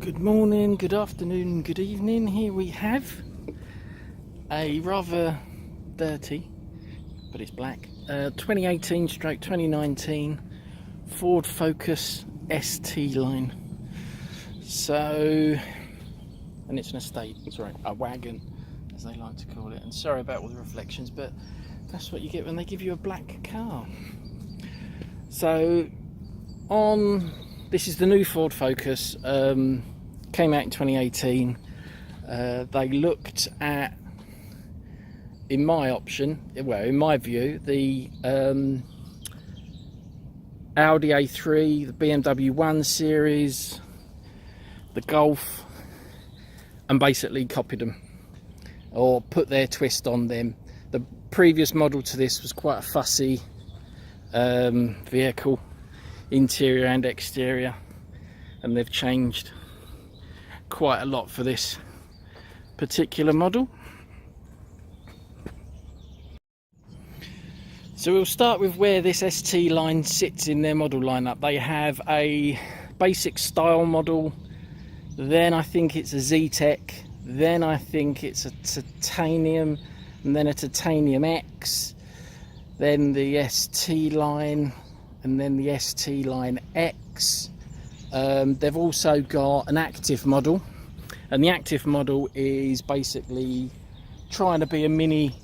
Good morning, good afternoon, good evening. Here we have a rather dirty, but it's black, 2018/2019 Ford Focus ST line. So, and it's an estate, sorry, a wagon, as they like to call it. And sorry about all the reflections, but that's what you get when they give you a black car. So, this is the new Ford Focus. Came out in 2018. They looked at, in my view, the Audi A3, the BMW 1 Series, the Golf, and basically copied them or put their twist on them. The previous model to this was quite a fussy vehicle, interior and exterior, and they've changed quite a lot for this particular model. So we'll start with where this ST line sits in their model lineup. They have a basic style model, then I think it's a Z-Tech, then I think it's a Titanium, and then a Titanium X, then the ST line, and then the ST line X. They've also got an active model, and the active model is basically trying to be a mini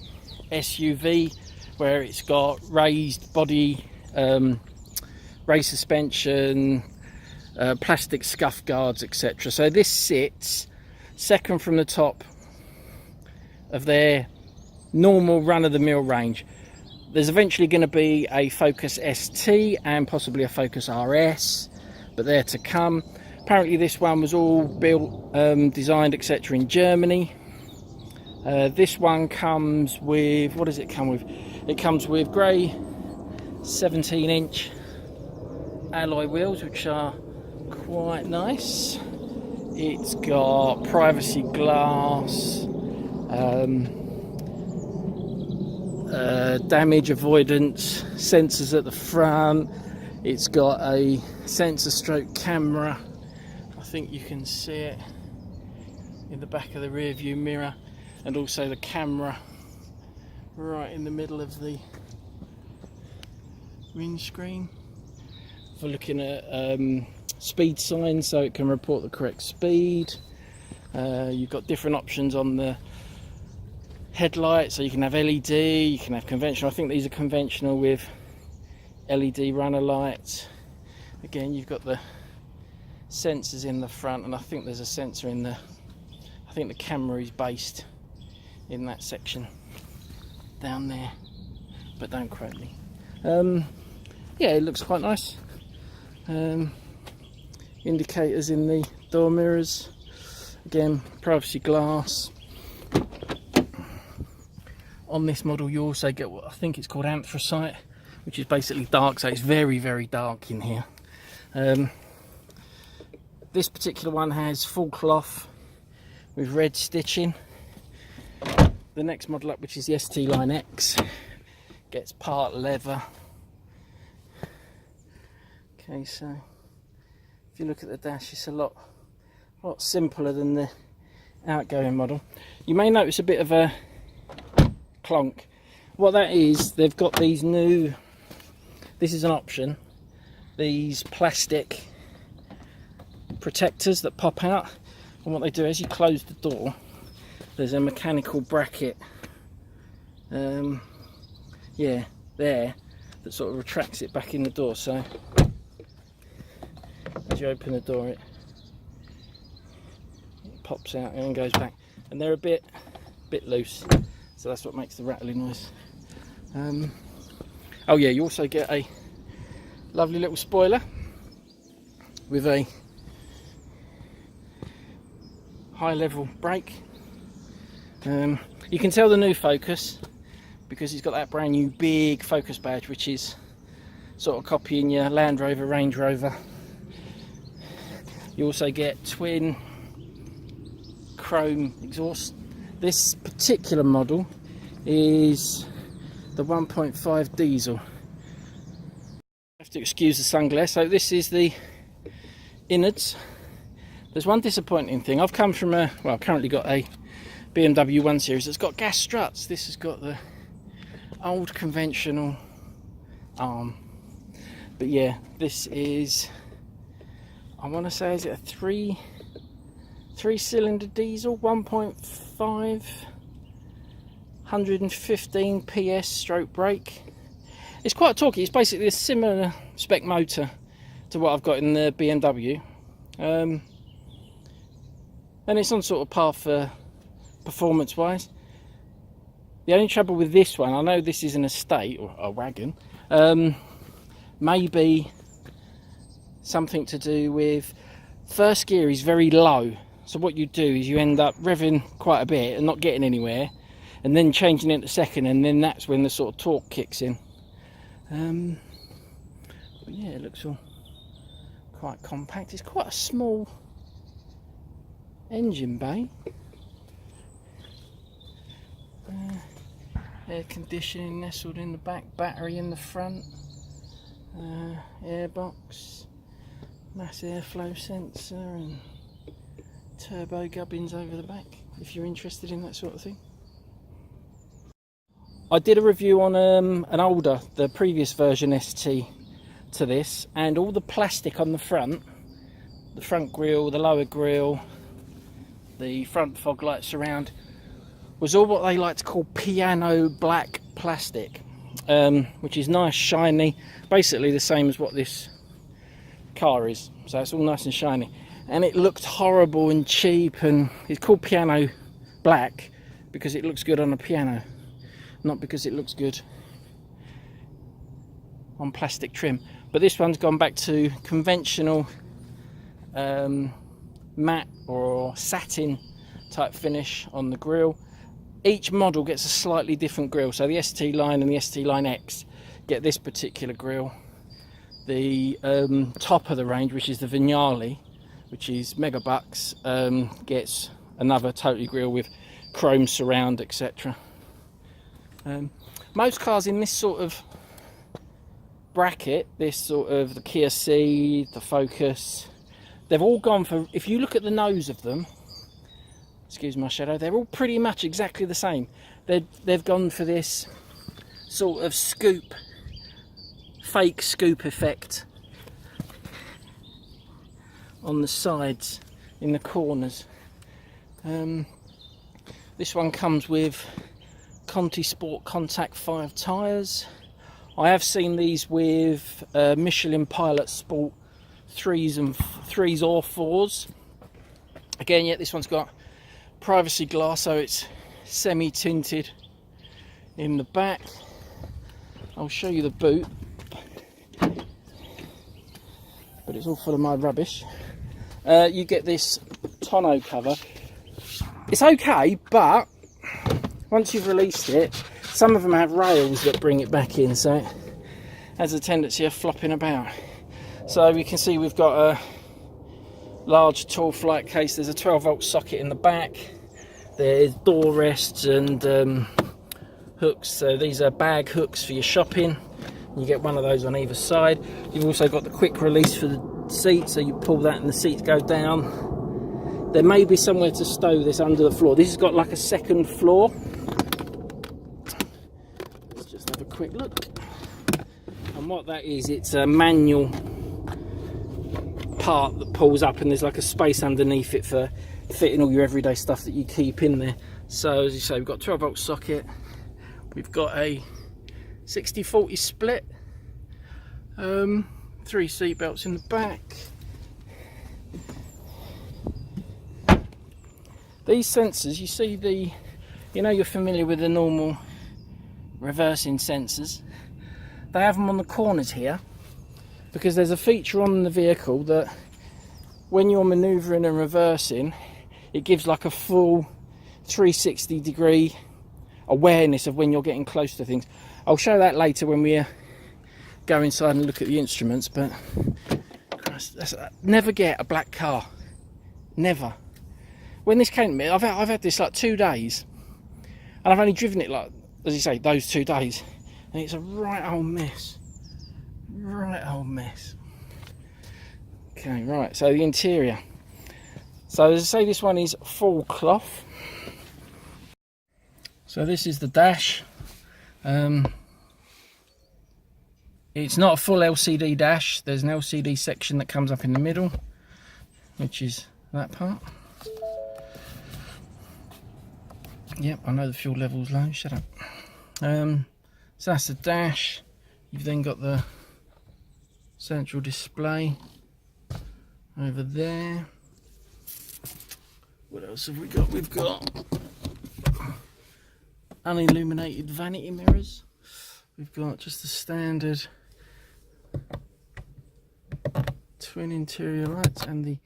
SUV, where it's got raised body, raised suspension, plastic scuff guards, etc. So this sits second from the top of their normal run-of-the-mill range. There's eventually going to be a Focus ST and possibly a Focus RS, but they're to come. Apparently this one was all built, designed, etc. in Germany. This one comes with, what does it come with? It comes with grey 17-inch alloy wheels, which are quite nice. It's got privacy glass, damage avoidance sensors at the front. It's got a sensor stroke camera. I think you can see it in the back of the rear view mirror, and also the camera right in the middle of the windscreen for looking at speed signs, so it can report the correct speed. You've got different options on the headlights, so you can have LED, you can have conventional. I think these are conventional with LED runner lights. Again, you've got the sensors in the front, and I think there's a sensor in the, I think the camera is based in that section down there, but don't quote me. Yeah, it looks quite nice. Indicators in the door mirrors, again privacy glass. On this model you also get what I think it's called anthracite, which is basically dark, so it's very, very dark in here. This particular one has full cloth with red stitching. The next model up, which is the ST line X, gets part leather. Okay, so if you look at the dash, it's a lot simpler than the outgoing model. You may notice a bit of a clonk. What that is, they've got these new, this is an option, these plastic protectors that pop out, and what they do, as you close the door, there's a mechanical bracket, yeah, there, that sort of retracts it back in the door. So as you open the door, it pops out and goes back, and they're a bit loose, so that's what makes the rattling noise. Oh yeah, you also get a lovely little spoiler with a high level brake. You can tell the new Focus because it's got that brand new big Focus badge, which is sort of copying your Land Rover, Range Rover. You also get twin chrome exhaust. This particular model is the 1.5 diesel. I have to excuse the sunglass. So this is the innards. There's one disappointing thing. I've come from I've currently got a BMW 1 Series that's got gas struts. This has got the old conventional arm. But yeah, this is, I want to say, is it a three-cylinder diesel, 1.5, 115 PS stroke brake. It's quite torquey. It's basically a similar spec motor to what I've got in the BMW, and it's on sort of par for performance wise. The only trouble with this one, I know this is an estate or a wagon, maybe something to do with first gear is very low, so what you do is you end up revving quite a bit and not getting anywhere, and then changing into second, and then that's when the sort of torque kicks in. But yeah, it looks all quite compact. It's quite a small engine bay. Air conditioning nestled in the back, battery in the front, airbox, mass airflow sensor, and turbo gubbins over the back, if you're interested in that sort of thing. I did a review on the previous version ST to this, and all the plastic on the front grille, the lower grille, the front fog light surround, was all what they like to call piano black plastic, which is nice, shiny, basically the same as what this car is. So it's all nice and shiny, and it looked horrible and cheap, and it's called piano black because it looks good on a piano, not because it looks good on plastic trim. But this one's gone back to conventional matte or satin type finish on the grille. Each model gets a slightly different grille, so the ST line and the ST line X get this particular grille. The top of the range, which is the Vignale, which is megabucks, gets another totally grille with chrome surround, etc. Most cars in this sort of bracket, this sort of the Kia Ceed, the Focus, they've all gone for, if you look at the nose of them, excuse my shadow, they're all pretty much exactly the same. They've gone for this sort of scoop, fake scoop effect on the sides, in the corners. This one comes with Conti Sport Contact 5 tyres. I have seen these with Michelin Pilot Sport 3s or 4s. Again, yeah, this one's got privacy glass, so it's semi-tinted in the back. I'll show you the boot, but it's all full of my rubbish. You get this tonneau cover. It's okay, but once you've released it, some of them have rails that bring it back in, so it has a tendency of flopping about. So you can see we've got a large tall flight case. There's a 12-volt socket in the back. There's door rests and hooks. So these are bag hooks for your shopping. You get one of those on either side. You've also got the quick release for the seat, so you pull that and the seats go down. There may be somewhere to stow this under the floor. This has got like a second floor. Let's just have a quick look. And what that is, it's a manual part that pulls up, and there's like a space underneath it for fitting all your everyday stuff that you keep in there. So as you say, we've got 12-volt socket, we've got a 60-40 split, 3 seat belts in the back. These sensors, you see you're familiar with the normal reversing sensors. They have them on the corners here, because there's a feature on the vehicle that when you're manoeuvring and reversing, it gives like a full 360-degree awareness of when you're getting close to things. I'll show that later when we go inside and look at the instruments, but never get a black car. Never. When this came to me, I've had this like 2 days, and I've only driven it like, as you say, those 2 days, and it's a right old mess. Right old mess. Okay, right, so the interior. So as I say, this one is full cloth. So this is the dash. It's not a full LCD dash. There's an LCD section that comes up in the middle, which is that part. Yep, I know the fuel level's low, shut up. So that's the dash. You've then got the central display over there. What else have we got? We've got unilluminated vanity mirrors. We've got just the standard twin interior lights and the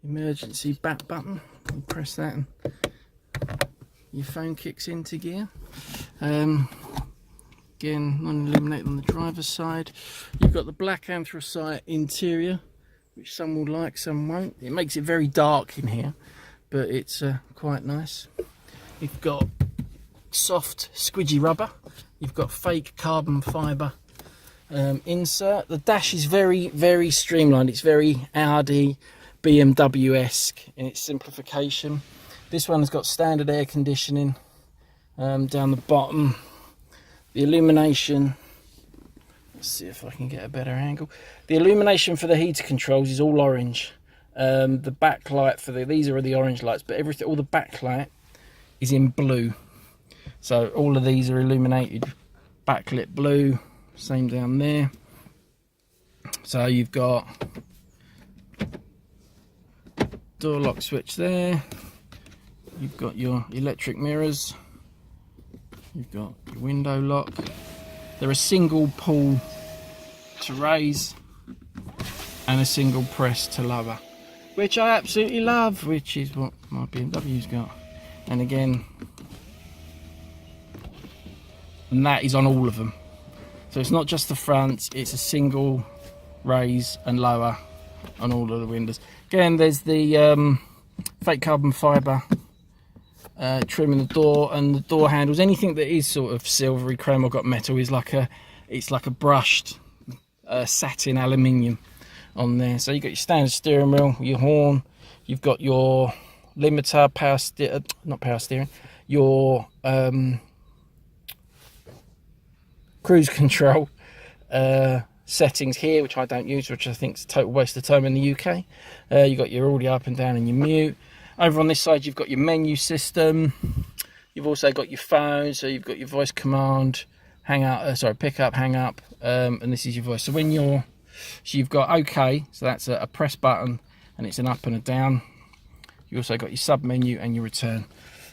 emergency back button. You press that and your phone kicks into gear. Again, non-illuminated on the driver's side. You've got the black anthracite interior, which some will like, some won't. It makes it very dark in here, but it's quite nice. You've got soft squidgy rubber. You've got fake carbon fibre insert. The dash is very, very streamlined. It's very Audi, BMW-esque in its simplification. This one's got standard air conditioning down the bottom. The illumination, let's see if I can get a better angle. The illumination for the heater controls is all orange. The backlight for these are the orange lights, but everything, all the backlight is in blue. So all of these are illuminated backlit blue. Same down there. So you've got door lock switch there. You've got your electric mirrors. You've got your window lock. They're a single pull to raise and a single press to lower, which I absolutely love, which is what my BMW's got. And again, and that is on all of them. So it's not just the front, it's a single raise and lower on all of the windows. Again, there's the fake carbon fibre trim in the door, and the door handles. Anything that is sort of silvery chrome or got metal is like it's like a brushed satin aluminium on there. So you've got your standard steering wheel, your horn, you've got your limiter, not power steering, your cruise control settings here, which I don't use, which I think is a total waste of time in the UK. You've got your audio up and down and your mute. Over on this side, you've got your menu system. You've also got your phone, so you've got your voice command, pick up, hang up, and this is your voice. So you've got OK, so that's a press button, and it's an up and a down. You also got your sub menu and your return.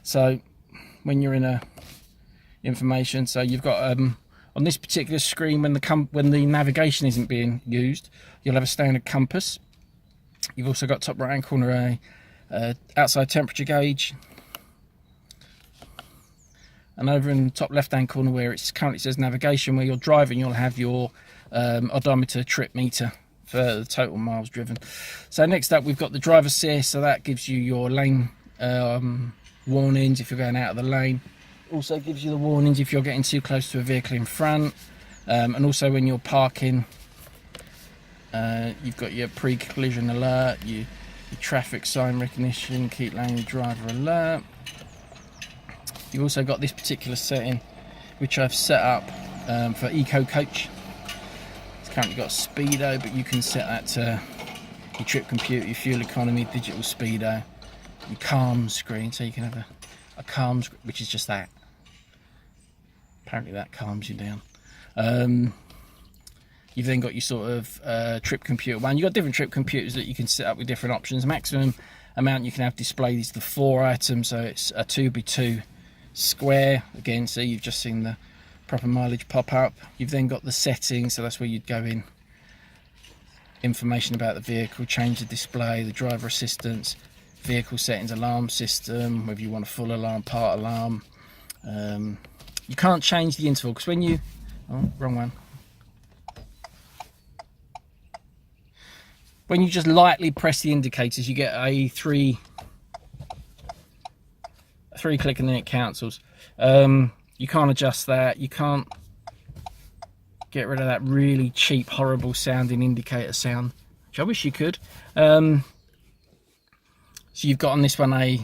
So when you're in a information, so you've got on this particular screen, when the navigation isn't being used, you'll have a standard compass. You've also got top right hand corner a outside temperature gauge, and over in the top left hand corner where it currently says navigation, where you're driving, you'll have your odometer, trip meter for the total miles driven. So next up, we've got the driver assist, so that gives you your lane warnings if you're going out of the lane. Also gives you the warnings if you're getting too close to a vehicle in front, and also when you're parking. You've got your pre-collision alert, your traffic sign recognition, keep lane driver alert. You've also got this particular setting, which I've set up for Eco Coach. It's currently got speedo, but you can set that to your trip computer, your fuel economy, digital speedo, your calm screen, so you can have a calm screen, which is just that. Apparently that calms you down. You've then got your sort of trip computer one. You've got different trip computers that you can set up with different options. Maximum amount you can have displayed is the 4 items, so it's a 2x2 square. Again, so you've just seen the proper mileage pop up. You've then got the settings, so that's where you'd go in. Information about the vehicle, change the display, the driver assistance, vehicle settings, alarm system, whether you want a full alarm, part alarm. You can't change the interval, because when you... Oh, wrong one. When you just lightly press the indicators, you get a three click and then it cancels. You can't adjust that. You can't get rid of that really cheap, horrible sounding indicator sound, which I wish you could. So So you've got on this one a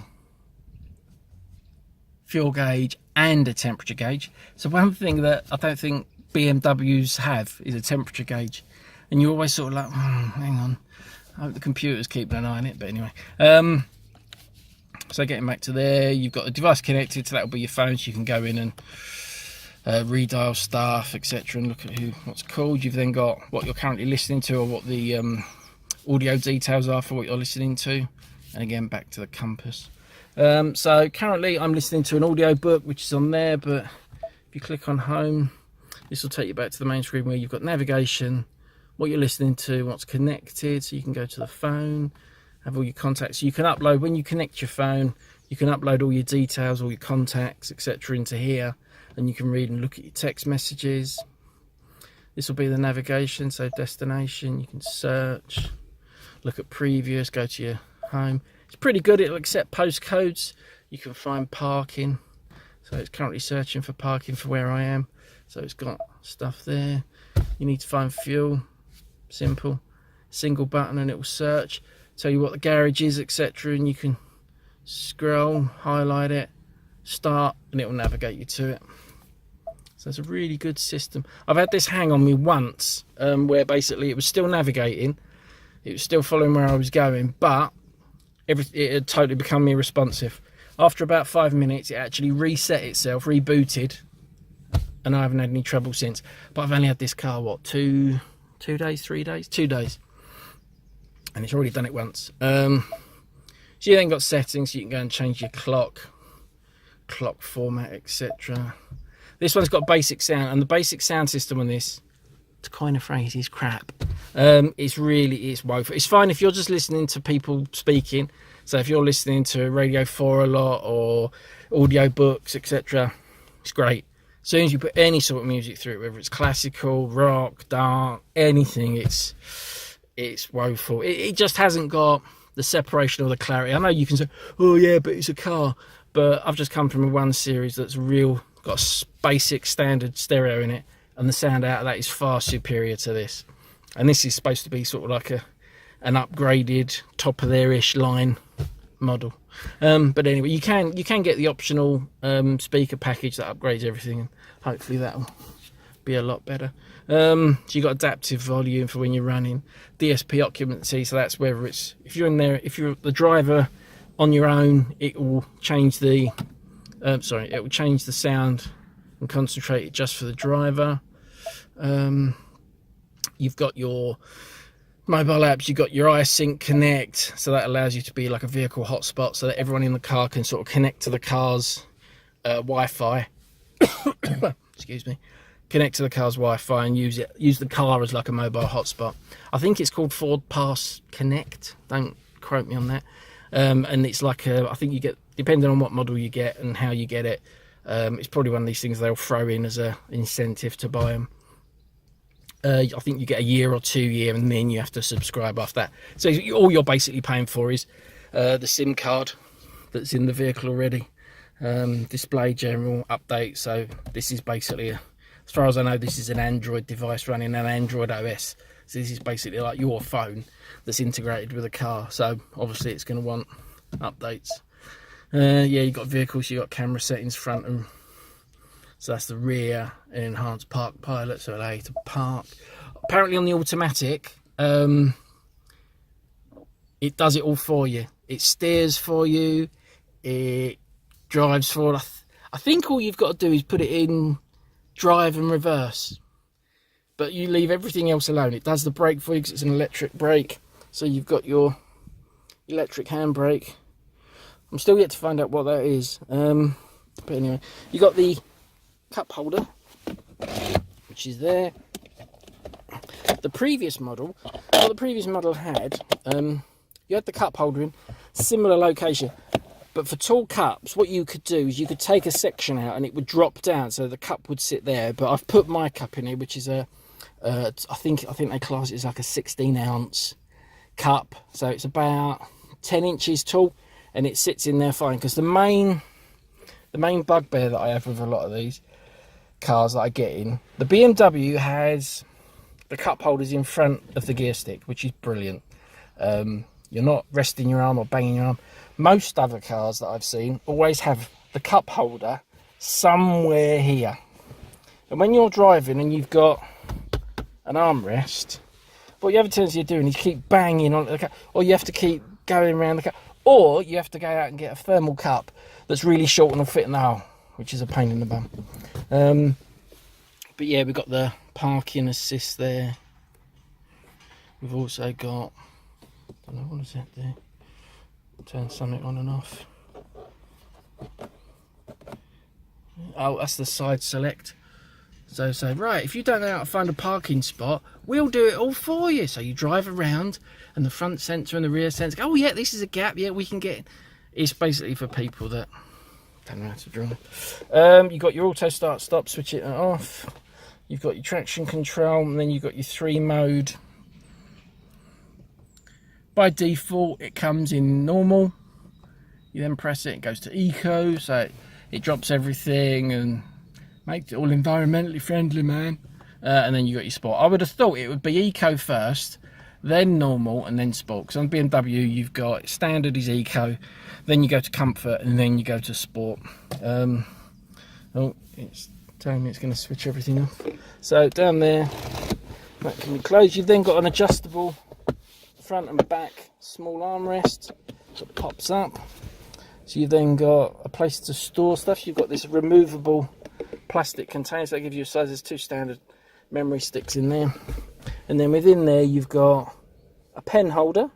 fuel gauge and a temperature gauge. So one thing that I don't think BMWs have is a temperature gauge, and you're always sort of like, hang on, I hope the computer's keeping an eye on it. But anyway, so getting back to there, you've got a device connected, so that'll be your phone, so you can go in and redial stuff, etc., and look at what's called. You've then got what you're currently listening to, or what the audio details are for what you're listening to, and again back to the compass. So currently I'm listening to an audio book, which is on there, but if you click on home, this will take you back to the main screen where you've got navigation, what you're listening to, what's connected, so you can go to the phone, have all your contacts. You can upload, when you connect your phone, you can upload all your details, all your contacts, etc. into here, and you can read and look at your text messages. This will be the navigation, so destination, you can search, look at previous, go to your home. It's pretty good, it'll accept postcodes. You can find parking, so it's currently searching for parking for where I am, so it's got stuff there. You need to find fuel, simple, single button and it will search, tell you what the garage is, etc., and you can scroll, highlight it, start, and it will navigate you to it. So it's a really good system. I've had this hang on me once, where basically it was still navigating, it was still following where I was going, but it had totally become irresponsive. After about 5 minutes, it actually reset itself, rebooted, and I haven't had any trouble since. But I've only had this car, what, 2 days, 3 days? 2 days. And it's already done it once. So you then got settings, so you can go and change your clock format, etc. This one's got basic sound, and the basic sound system on this, to coin a phrase, is crap. It's woeful. It's fine if you're just listening to people speaking. So if you're listening to Radio 4 a lot, or audio books, etc., it's great. As soon as you put any sort of music through it, whether it's classical, rock, dark, anything, it's woeful. It just hasn't got the separation or the clarity. I know you can say, oh yeah, but it's a car. But I've just come from a 1 Series that's got a basic standard stereo in it, and the sound out of that is far superior to this. And this is supposed to be sort of like an upgraded, top of their-ish line model. But anyway, you can get the optional speaker package that upgrades everything, and hopefully that'll be a lot better. So you got adaptive volume for when you're running, DSP occupancy, so that's whether it's, if you're in there, if you're the driver on your own, it will change the it will change the sound and concentrate it just for the driver. You've got your mobile apps, you've got your iSync Connect, so that allows you to be like a vehicle hotspot, so that everyone in the car can sort of connect to the car's Wi-Fi. Excuse me. Connect to the car's Wi-Fi and use the car as like a mobile hotspot. I think it's called Ford Pass Connect. Don't quote me on that. And it's like I think you get, depending on what model you get and how you get it, it's probably one of these things they'll throw in as an incentive to buy them. I think you get a year or 2 year, and then you have to subscribe after that. So all you're basically paying for is the SIM card that's in the vehicle already. Display general update. So this is basically, as far as I know, this is an Android device running an Android OS. So this is basically like your phone that's integrated with a car. So obviously it's going to want updates. Yeah, you've got vehicles, you've got camera settings, front and, so that's the rear, and enhanced park pilot, so allow you to park. Apparently on the automatic, it does it all for you. It steers for you, it drives forward. I think all you've got to do is put it in drive and reverse, but you leave everything else alone. It does the brake for you because it's an electric brake, so you've got your electric handbrake. I'm still yet to find out what that is, but anyway, you got the cup holder, which is there. The previous model, what the previous model had, you had the cup holder in similar location, but for tall cups, what you could do is you could take a section out and it would drop down, so the cup would sit there. But I've put my cup in here, which is I think they class it as like a 16-ounce cup, so it's about 10 inches tall, and it sits in there fine. Because the main bugbear that I have with a lot of these cars that I get in, the BMW has the cup holders in front of the gear stick, which is brilliant. You're not resting your arm or banging your arm. Most other cars that I've seen always have the cup holder somewhere here. And when you're driving and you've got an armrest, what you have a tendency of doing is keep banging on the cup, or you have to keep going around the cup, or you have to go out and get a thermal cup that's really short and will fit in the hole, which is a pain in the bum. But yeah, we've got the parking assist there. We've also got, I don't know, what does that do? Turn something on and off. Oh, that's the side select. So say, right, if you don't know how to find a parking spot, we'll do it all for you. So you drive around and the front sensor and the rear sensor go, oh yeah, this is a gap, yeah, we can get. It's basically for people that don't know how to drive. You've got your auto start stop, switch it off. You've got your traction control, and then you've got your 3-mode. By default, it comes in normal. You then press it, it goes to eco, so it drops everything and makes it all environmentally friendly, man. And then you got your sport. I would have thought it would be eco first, then normal, and then sport. Because on BMW, you've got standard is eco, then you go to comfort, and then you go to sport. Oh, it's telling me it's going to switch everything off. So down there, that can be closed. You've then got an adjustable front and back small armrest that pops up. So you've then got a place to store stuff. You've got this removable plastic container, so that gives you a size. There's 2 standard memory sticks in there, and then within there you've got a pen holder,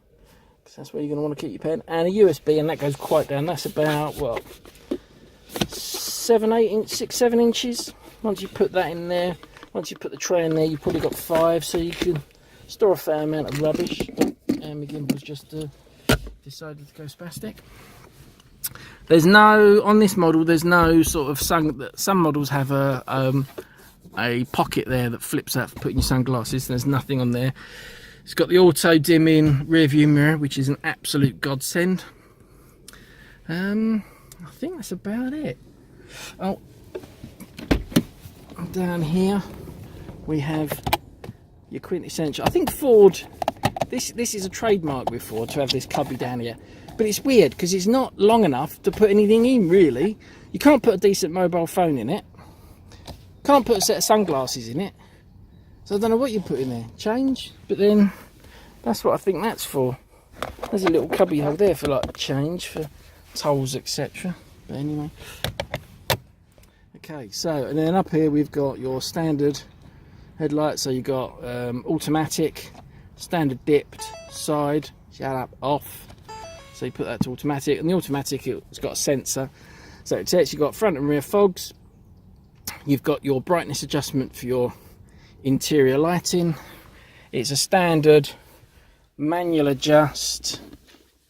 because that's where you're going to want to keep your pen, and a USB, and that goes quite down. That's about what, 7 inches. Once you put that in there, once you put the tray in there, you've probably got 5, so you can store a fair amount of rubbish. And my gimbal's just decided to go spastic. There's no, on this model, there's no sort of some models have a pocket there that flips out for putting your sunglasses. There's nothing on there. It's got the auto dimming rear view mirror, which is an absolute godsend. I think that's about it. Oh, down here we have your quintessential. I think Ford, this is a trademark with Ford to have this cubby down here. But it's weird because it's not long enough to put anything in, really. You can't put a decent mobile phone in it. Can't put a set of sunglasses in it. So I don't know what you put in there. Change? But then, that's what I think that's for. There's a little cubby hole there for like change, for tolls, etc. But anyway. Okay, so, and then up here we've got your standard headlights. So you've got automatic, standard dipped, side, shut up, off. So you put that to automatic, and the automatic, it's got a sensor. So it says you've got front and rear fogs. You've got your brightness adjustment for your interior lighting. It's a standard manual adjust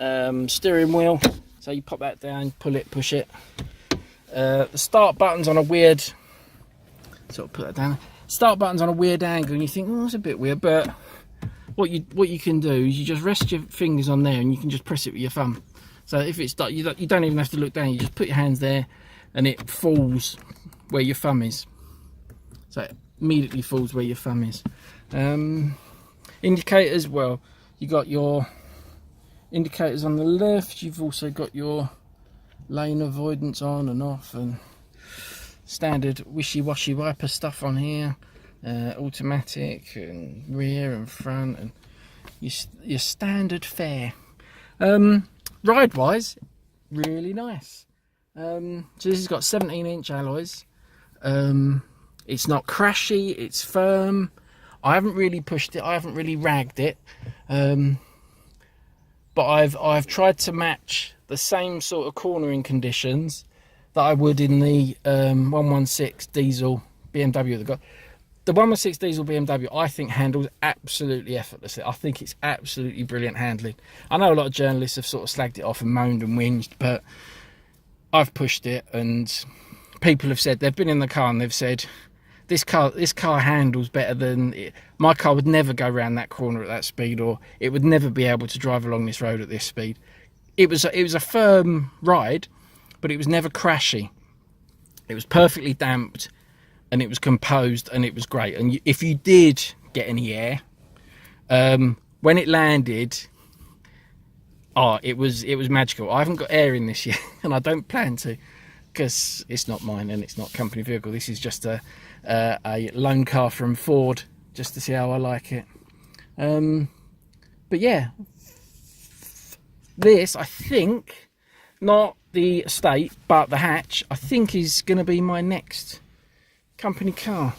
steering wheel. So you pop that down, pull it, push it. The start button's on a weird, sort of put that down. Start button's on a weird angle, and you think, oh, that's a bit weird, but what you can do is you just rest your fingers on there and you can just press it with your thumb. So if it's you don't even have to look down, you just put your hands there and it falls where your thumb is. So it immediately falls where your thumb is. Indicators, well, you got your indicators on the left, you've also got your lane avoidance on and off, and standard wishy-washy wiper stuff on here. Automatic and rear and front, and your standard fare. Ride wise, really nice. So this has got 17-inch alloys. It's not crashy, it's firm. I haven't really pushed it, I haven't really ragged it, but I've tried to match the same sort of cornering conditions that I would in the 116 diesel BMW. The 116 diesel BMW, I think, handles absolutely effortlessly. I think it's absolutely brilliant handling. I know a lot of journalists have sort of slagged it off and moaned and whinged, but I've pushed it, and people have said, they've been in the car and they've said, this car handles better than it. My car would never go around that corner at that speed, or it would never be able to drive along this road at this speed. It was a firm ride, but it was never crashy. It was perfectly damped, and it was composed, and it was great. And if you did get any air, when it landed, Oh, it was magical. I haven't got air in this yet, and I don't plan to, because it's not mine and it's not company vehicle. This is just a loan car from Ford, just to see how I like it. But yeah, this, I think, not the Estate, but the hatch, I think is going to be my next company car.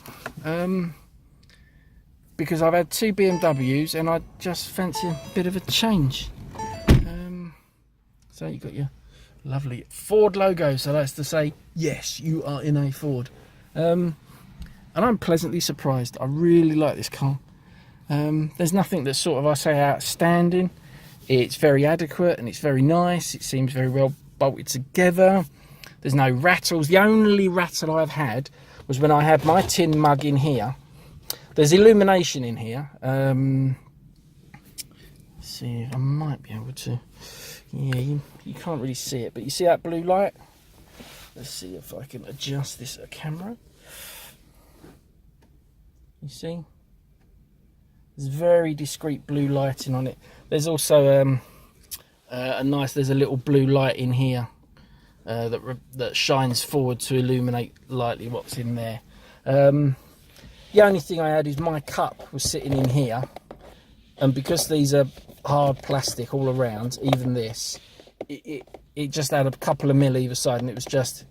Because I've had 2 BMWs and I just fancy a bit of a change. So you've got your lovely Ford logo, so that's to say, yes, you are in a Ford. And I'm pleasantly surprised. I really like this car. There's nothing that's sort of, I say, outstanding. It's very adequate and it's very nice. It seems very well bolted together. There's no rattles. The only rattle I've had was when I had my tin mug in here. There's illumination in here. Let's see if I might be able to. Yeah, you can't really see it, but you see that blue light? Let's see if I can adjust this camera. You see? There's very discreet blue lighting on it. There's also there's a little blue light in here that shines forward to illuminate lightly what's in there. The only thing I had is my cup was sitting in here, and because these are hard plastic all around, even this, it just had a couple of mil either side, and it was just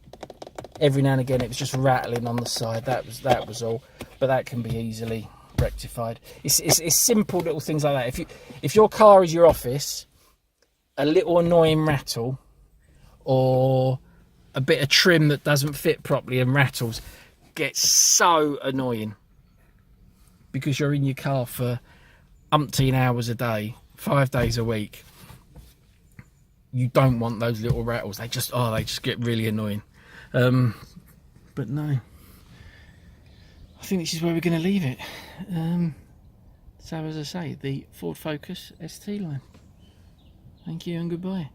every now and again it was just rattling on the side. That was all, but that can be easily rectified. It's simple little things like that. If your car is your office, a little annoying rattle or a bit of trim that doesn't fit properly and rattles gets so annoying, because you're in your car for umpteen hours a day, 5 days a week. You don't want those little rattles. They just get really annoying. But no, I think this is where we're going to leave it. So as I say, the Ford Focus ST line. Thank you and goodbye.